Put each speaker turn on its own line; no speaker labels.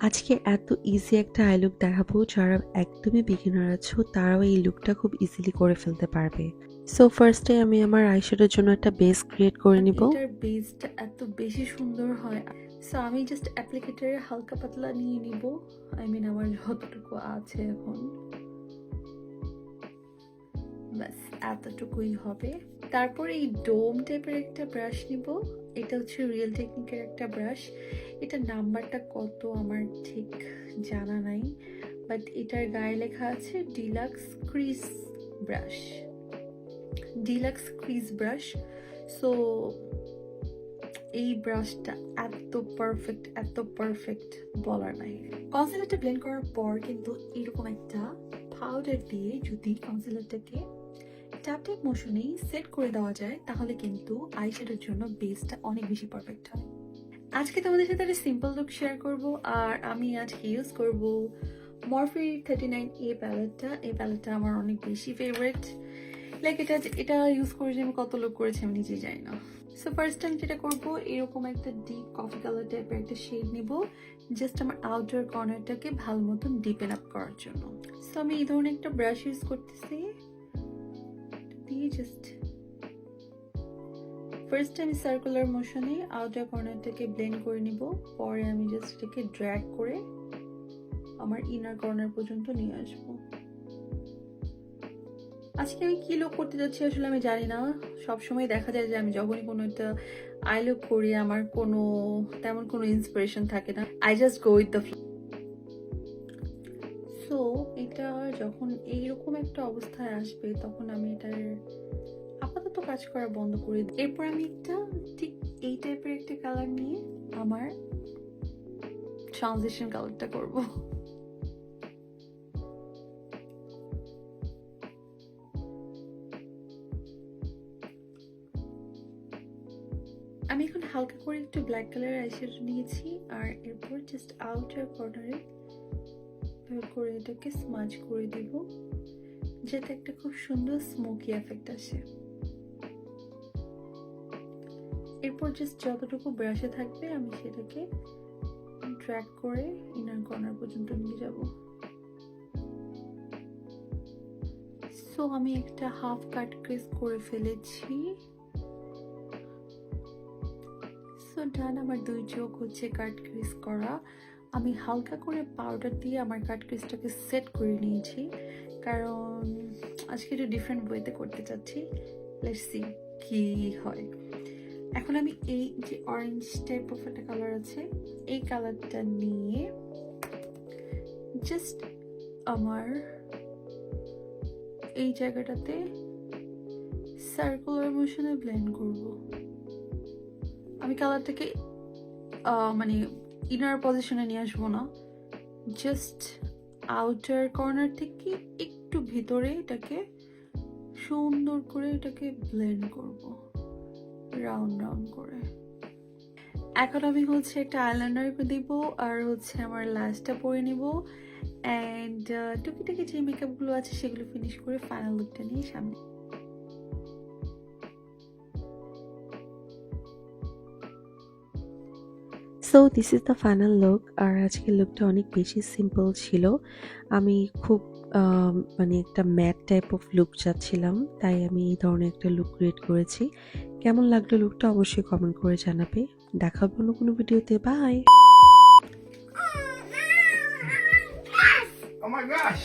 আজকে এত ইজি একটা আই লুক দেখাবো, যারা একদমই বিগিনার আছো তারাও এই লুকটা খুব ইজিলি করে ফেলতে পারবে। সো ফার্স্টে আমি আমার আইশ্যাডোর জন্য একটা বেস ক্রিয়েট করে নিব।
এটার বেসটা এত বেশি সুন্দর হয়। সো আমি জাস্ট অ্যাপ্লিকেটরে হালকা পাতলা নিয়ে নিব, আমার যতটুকু আছে এখন, ব্যাস এতটুকুই হবে। তারপর এই ডোম টাইপের একটা ব্রাশ নিব। এটা হচ্ছে রিয়েল টেকনিকের একটা ব্রাশ। এটা নাম্বারটা কত আমার ঠিক জানা নাই, বাট এটার গায়ে লেখা আছে deluxe crease brush, deluxe crease brush. So এই ব্রাশটা এত পারফেক্ট বলার নাই। কনসিলারটা ব্লেন্ড করার পর কিন্তু এরকম একটা পাউডার দিয়ে যদি কনসিলারটাকে ট্যাপ ট্যাপ মোশনেই সেট করে দেওয়া যায়, তাহলে কিন্তু আইশ্যাডোর জন্য বেসটা অনেক বেশি পারফেক্ট হয়। আজকে তোমাদের সাথে একটা সিম্পল লুক শেয়ার করব, আর আমি আজকে ইউজ করব মরফি 39A প্যালেটটা। এই প্যালেটটা আমার অনেক বেশি ফেভারিট। লাইক এটা ইউজ করে যে আমি কত লুক করেছি আমি নিজেই জানি না। সো ফার্স্ট টাইম যেটা করবো, এরকম একটা ডিপ কফি কালার টাইপের একটা শেড নিব, জাস্ট আমার আউটার কর্নারটাকে ভালো মতন ডিপেন আপ করার জন্য। সো আমি এই ধরনের একটা ব্রাশ ইউজ করতেছি, দিয়ে জাস্ট ফার্স্ট আমি সার্কুলার মোশনে আউটার কর্নারটাকে ব্লেন্ড করে নিব। পরে আমি জাস্ট এটাকে ড্র্যাগ করে আমার ইনার কর্নার পর্যন্ত নিয়ে আসবো। আজকে আমি কি লুক করতে যাচ্ছি আসলে আমি জানি না। সবসময় দেখা যায় যে আমি যখনই কোনো একটা আই লুক করি, আমার তেমন কোনো ইন্সপিরেশন থাকে না, I just go with the flow. So এটা যখন এইরকম একটা অবস্থায় আসবে, তখন আমি এটার আপাতত কাজ করা বন্ধ করে দিই। এরপর আমি একটা ঠিক এই টাইপের একটা কালার নিয়ে আমার ট্রানজিশন কালারটা করব। আমি এখন হালকা করে একটু ব্ল্যাক কালার আইশ্যাডো নিয়েছি, আর এরপর জাস্ট আউটার কর্নারে করে এটাকে স্মাজ করে দিব, যাতে একটা খুব সুন্দর স্মোকি এফেক্ট আসে। এরপর জাস্ট যতটুকু ব্রাশে থাকবে আমি সেটাকে ড্র্যাগ করে ইনার কর্নার পর্যন্ত নিয়ে যাব। সো আমি একটা হাফ কাট ক্রিজ করে ফেলেছি। সো ডান, আমার দুই চোখ হচ্ছে কাট ক্রিজ করা। আমি হালকা করে পাউডার দিয়ে আমার কাট ক্রিজটাকে সেট করে নিয়েছি, কারণ আজকে একটু ডিফারেন্ট ওয়েতে করতে চাচ্ছি। লেটস সি কি হয়। এখন আমি এই যে অরেঞ্জ টাইপ অফ একটা কালার আছে, এই কালারটা নিয়ে জাস্ট আমার এই জায়গাটাতে সার্কুলার মোশনে ব্লেন্ড করব। আমি কালারটাকে মানে ইনার পজিশনে নিয়ে আসবো না, জাস্ট আউটার কর্নার থেকে একটু ভিতরে এটাকে সুন্দর করে এটাকে ব্লেন্ড করব রাউন্ড রাউন্ড করে। এখন আমি হচ্ছে একটা আইলাইনার দিব, আর হচ্ছে আমার ল্যাশটা পরে নিব, অ্যান্ড টুকিটাকি যে মেকআপগুলো আছে সেগুলো ফিনিশ করে ফাইনাল লুকটা নিয়ে সামনে।
So this is the final look. আর আজকের লুকটা অনেক বেশি সিম্পল ছিল। আমি খুব মানে একটা ম্যাট টাইপ অফ লুক চাচ্ছিলাম, তাই আমি এই ধরনের একটা লুক ক্রিয়েট করেছি। কেমন লাগলো লুকটা অবশ্যই কমেন্ট করে জানাবে। দেখা হবে অন্য কোনো ভিডিওতে। বাই।
Oh my gosh!